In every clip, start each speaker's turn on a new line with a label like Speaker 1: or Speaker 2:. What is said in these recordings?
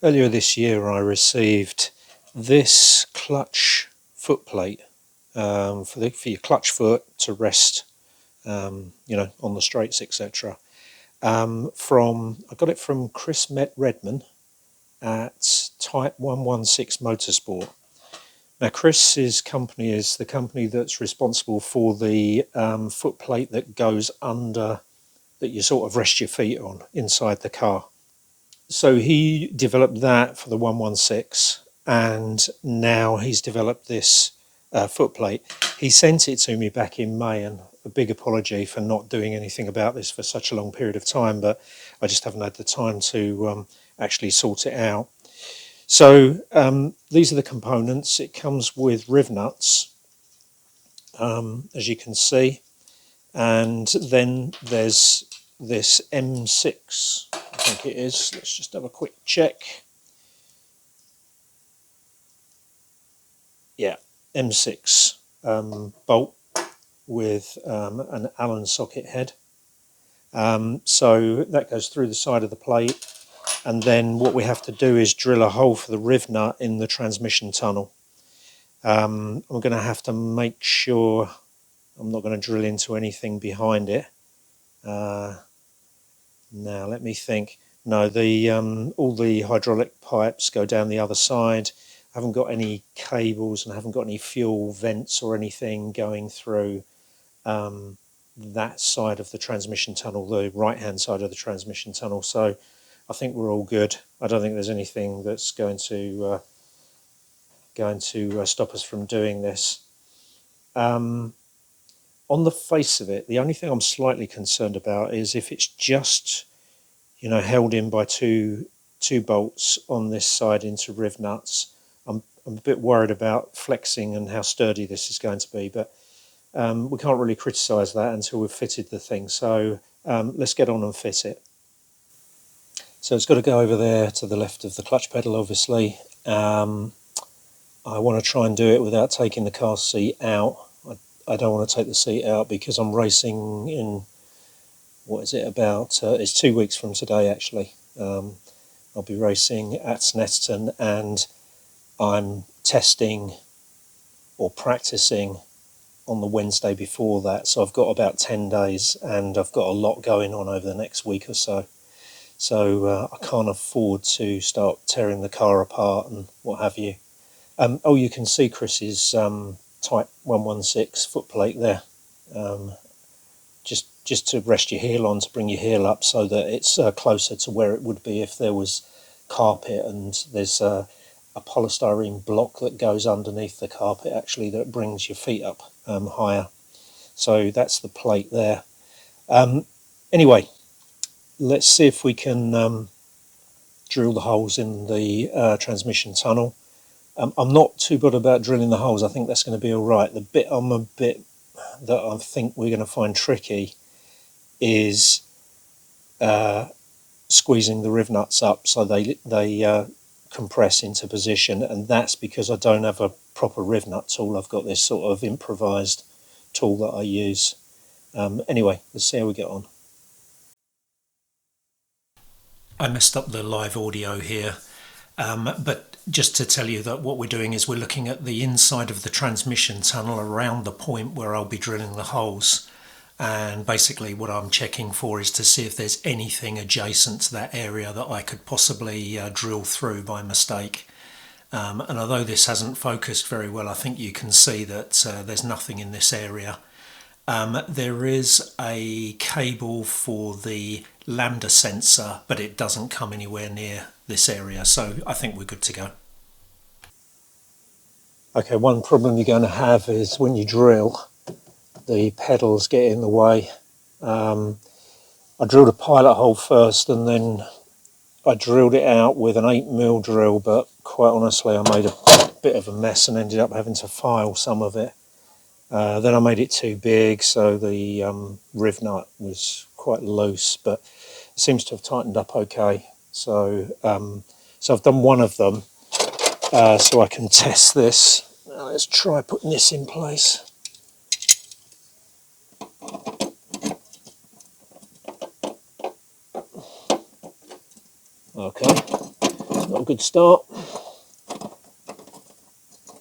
Speaker 1: Earlier this year I received this clutch footplate for your clutch foot to rest, on the straights, etc. I got it from Chris Redman at Type 116 Motorsport. Now, Chris's company is the company that's responsible for the footplate that goes under, that you sort of rest your feet on inside the car. So he developed that for the 116, and now he's developed this footplate. He sent it to me back in May, and a big apology for not doing anything about this for such a long period of time, but I just haven't had the time to actually sort it out. So these are the components. It comes with riv nuts, as you can see, and then there's this M6, I think it is. Let's just have a quick check. Yeah, M6 bolt with an Allen socket head. So that goes through the side of the plate, and then what we have to do is drill a hole for the riv nut in the transmission tunnel. I'm going to have to make sure I'm not going to drill into anything behind it. Now let me think. No, all the hydraulic pipes go down the other side. I haven't got any cables and I haven't got any fuel vents or anything going through that side of the transmission tunnel, the right-hand side of the transmission tunnel. So I think we're all good. I don't think there's anything that's going to stop us from doing this. On the face of it, the only thing I'm slightly concerned about is if it's just, held in by two bolts on this side into riv nuts. I'm a bit worried about flexing and how sturdy this is going to be, but we can't really criticise that until we've fitted the thing. So let's get on and fit it. So it's got to go over there to the left of the clutch pedal, obviously. I want to try and do it without taking the car seat out. I don't want to take the seat out because I'm racing in, it's 2 weeks from today actually. I'll be racing at Snetterton, and I'm testing or practicing on the Wednesday before that. So I've got about 10 days and I've got a lot going on over the next week or so. So I can't afford to start tearing the car apart and what have you. You can see Chris's Type 116 footplate there, just to rest your heel on, to bring your heel up so that it's closer to where it would be if there was carpet, and there's a polystyrene block that goes underneath the carpet actually that brings your feet up higher. So that's the plate there. Anyway, let's see if we can drill the holes in the transmission tunnel. I'm not too good about drilling the holes. I think that's going to be all right. The bit that I think we're going to find tricky is squeezing the riv nuts up so they compress into position, and that's because I don't have a proper riv nut tool. I've got this sort of improvised tool that I use. Anyway, let's see how we get on. I messed up the live audio here, but just to tell you that what we're doing is we're looking at the inside of the transmission tunnel around the point where I'll be drilling the holes, and basically what I'm checking for is to see if there's anything adjacent to that area that I could possibly drill through by mistake. And although this hasn't focused very well, I think you can see that there's nothing in this area. There is a cable for the lambda sensor, but it doesn't come anywhere near this area, so I think we're good to go. Okay, one problem you're going to have is when you drill, the pedals get in the way. I drilled a pilot hole first and then I drilled it out with an 8mm drill, but quite honestly I made a bit of a mess and ended up having to file some of it. Then I made it too big, so the riv nut was quite loose, but it seems to have tightened up okay. So I've done one of them, so I can test this. Now let's try putting this in place. Okay, Not a good start.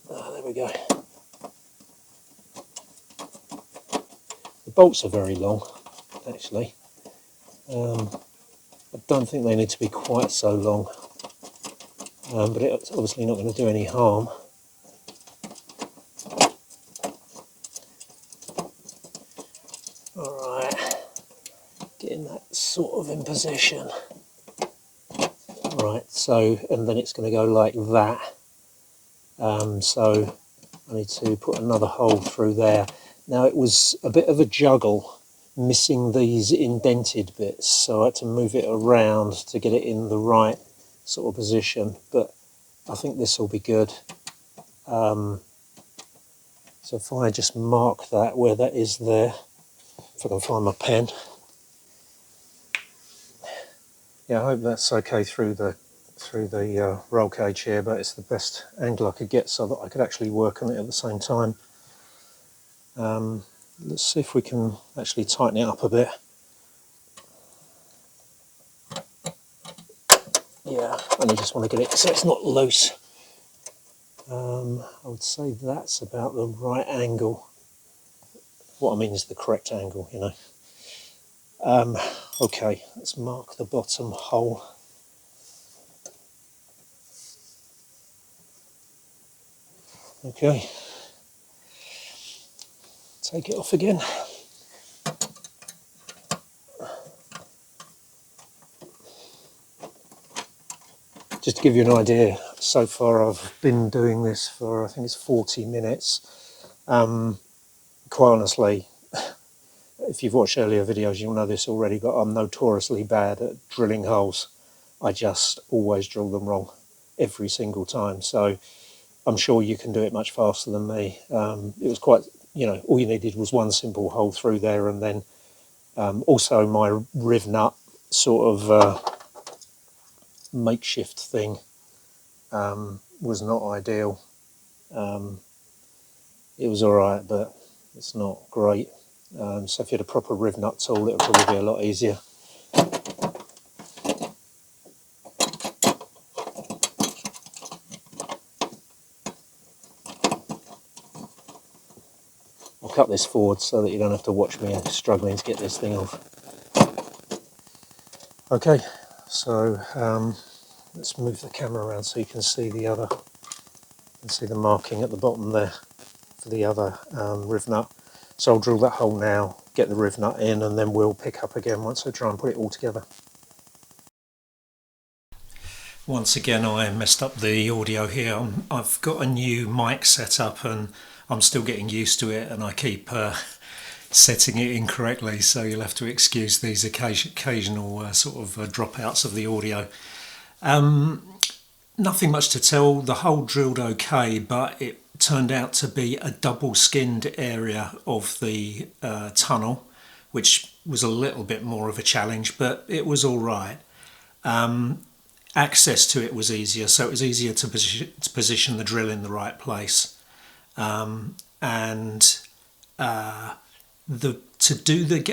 Speaker 1: There we go. The bolts are very long, actually. I don't think they need to be quite so long, but it's obviously not going to do any harm. Alright, getting that sort of in position. Right, so, and then it's going to go like that. So I need to put another hole through there. Now it was a bit of a juggle missing these indented bits, so I had to move it around to get it in the right sort of position, but I think this will be good. So if I just mark that where that is there, if I can find my pen. Yeah, I hope that's okay through the roll cage here, but it's the best angle I could get so that I could actually work on it at the same time. Let's see if we can actually tighten it up a bit. Yeah, I only just want to get it so it's not loose. I would say that's about the right angle. What I mean is the correct angle, you know. Okay, let's mark the bottom hole. Okay, take it off again. Just to give you an idea, so far I've been doing this for, I think it's 40 minutes. Quite honestly, if you've watched earlier videos, you'll know this already, but I'm notoriously bad at drilling holes. I just always drill them wrong every single time. So I'm sure you can do it much faster than me. It was quite, you know, all you needed was one simple hole through there, and then also my riv nut sort of makeshift thing was not ideal. It was alright, but it's not great. So if you had a proper riv nut tool, it would probably be a lot easier. I'll cut this forward so that you don't have to watch me struggling to get this thing off. Okay, so let's move the camera around so you can see the marking at the bottom there for the other riv nut. So I'll drill that hole now, get the riv nut in, and then we'll pick up again once I try and put it all together. Once again, I messed up the audio here. I've got a new mic set up and I'm still getting used to it, and I keep setting it incorrectly, so you'll have to excuse these occasional sort of dropouts of the audio. Nothing much to tell. The hole drilled okay, but it turned out to be a double skinned area of the tunnel, which was a little bit more of a challenge, but it was all right. Access to it was easier, so it was easier to position the drill in the right place. Get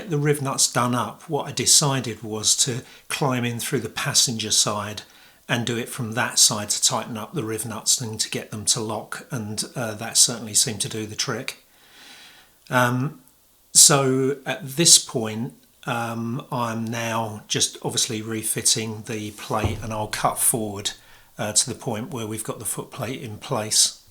Speaker 1: the riv nuts done up, what I decided was to climb in through the passenger side and do it from that side to tighten up the riv nuts and to get them to lock, and that certainly seemed to do the trick. So at this point, I'm now just obviously refitting the plate, and I'll cut forward to the point where we've got the foot plate in place.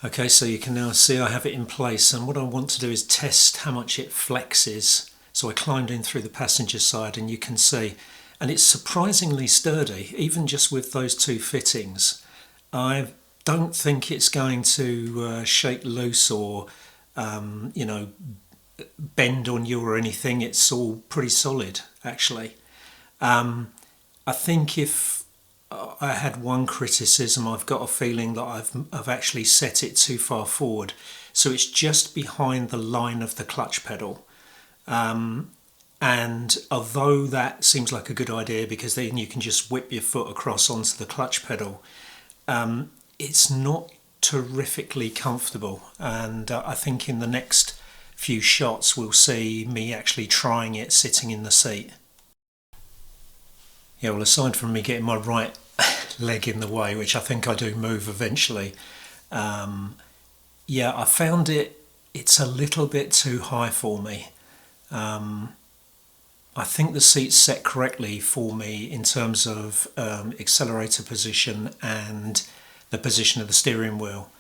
Speaker 1: Okay, so you can now see I have it in place, and what I want to do is test how much it flexes. So I climbed in through the passenger side, and you can see, and it's surprisingly sturdy, even just with those two fittings. I don't think it's going to shake loose or, you know, bend on you or anything. It's all pretty solid, actually. I think if I had one criticism, I've got a feeling that I've actually set it too far forward. So it's just behind the line of the clutch pedal. And although that seems like a good idea because then you can just whip your foot across onto the clutch pedal, it's not terrifically comfortable. And I think in the next few shots we'll see me actually trying it sitting in the seat. Yeah, well, aside from me getting my right leg in the way, which I think I do move eventually, yeah, I found it's a little bit too high for me. I think the seat's set correctly for me in terms of accelerator position and the position of the steering wheel.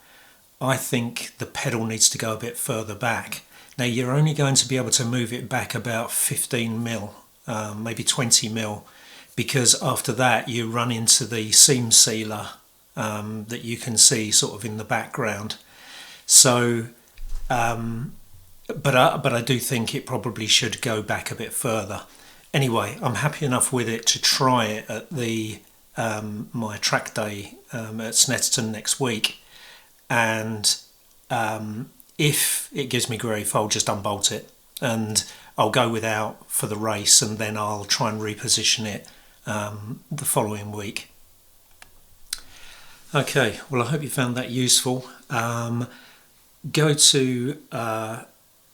Speaker 1: I think the pedal needs to go a bit further back. Now, you're only going to be able to move it back about 15 mil, maybe 20 mil, because after that you run into the seam sealer that you can see sort of in the background. So, but I do think it probably should go back a bit further. Anyway, I'm happy enough with it to try it at the my track day at Snetterton next week, and if it gives me grief, I'll just unbolt it and I'll go without for the race, and then I'll try and reposition it the following week. Okay, well, I hope you found that useful. Go to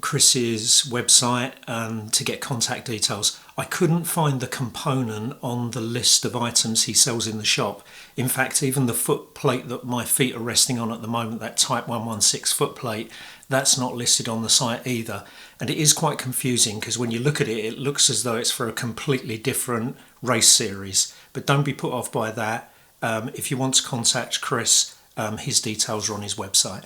Speaker 1: Chris's website to get contact details. I couldn't find the component on the list of items he sells in the shop. In fact, even the foot plate that my feet are resting on at the moment, that Type 116 foot plate, that's not listed on the site either. And it is quite confusing because when you look at it, it looks as though it's for a completely different race series. But don't be put off by that. If you want to contact Chris, his details are on his website.